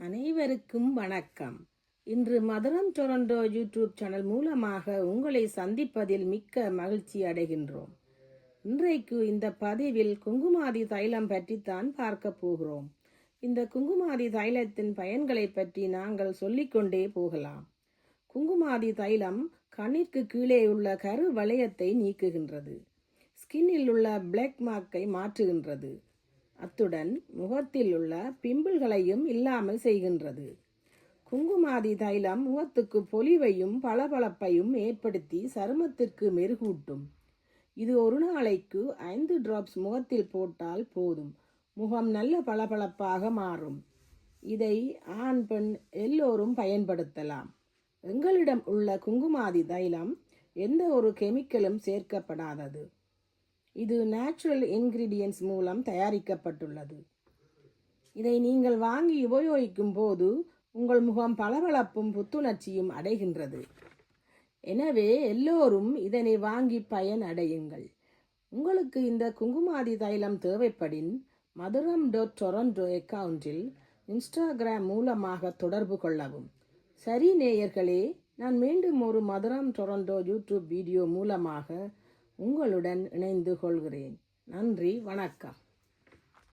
அனைவருக்கும் வணக்கம். இன்று மதுரம் டொரண்டோ யூடியூப் சேனல் மூலமாக உங்களை சந்திப்பதில் மிக்க மகிழ்ச்சி அடைகின்றோம். இன்றைக்கு இந்த பதிவில் குங்குமாதி தைலம் பற்றித்தான் பார்க்க போகிறோம். இந்த குங்குமாதி தைலத்தின் பயன்களை பற்றி நாங்கள் சொல்லிக்கொண்டே போகலாம். குங்குமாதி தைலம் கண்ணிற்கு கீழே உள்ள கரு வளையத்தை நீக்குகின்றது. ஸ்கின்னில் உள்ள பிளாக் மார்க்கை மாற்றுகின்றது. அத்துடன் முகத்தில் உள்ள பிம்பிள்களையும் இல்லாமல் செய்கின்றது. குங்குமாதி தைலம் முகத்துக்கு பொலிவையும் பளபளப்பையும் ஏற்படுத்தி சருமத்திற்கு மெருகூட்டும். இது ஒரு நாளைக்கு 5 டிராப்ஸ் முகத்தில் போட்டால் போதும், முகம் நல்ல பளபளப்பாக மாறும். இதை ஆண் பெண் எல்லோரும் பயன்படுத்தலாம். எங்களிடம் உள்ள குங்குமாதி தைலம் எந்த ஒரு கெமிக்கலும் சேர்க்கப்படாதது. இது நேச்சுரல் இன்கிரீடியன்ட்ஸ் மூலம் தயாரிக்கப்பட்டுள்ளது. இதை நீங்கள் வாங்கி உபயோகிக்கும் போது உங்கள் முகம் பளபளப்பும் புத்துணர்ச்சியும் அடைகின்றது. எனவே எல்லோரும் இதனை வாங்கி பயன் அடையுங்கள். உங்களுக்கு இந்த குங்குமாதி தைலம் தேவைப்படின் maduram.toronto அக்கவுண்டில் இன்ஸ்டாகிராம் மூலமாக தொடர்பு கொள்ளவும். சரி நேயர்களே, நான் மீண்டும் ஒரு மதுரம் டொரண்டோ யூடியூப் வீடியோ மூலமாக உங்களுடன் இணைந்து கொள்கிறேன். நன்றி, வணக்கம்.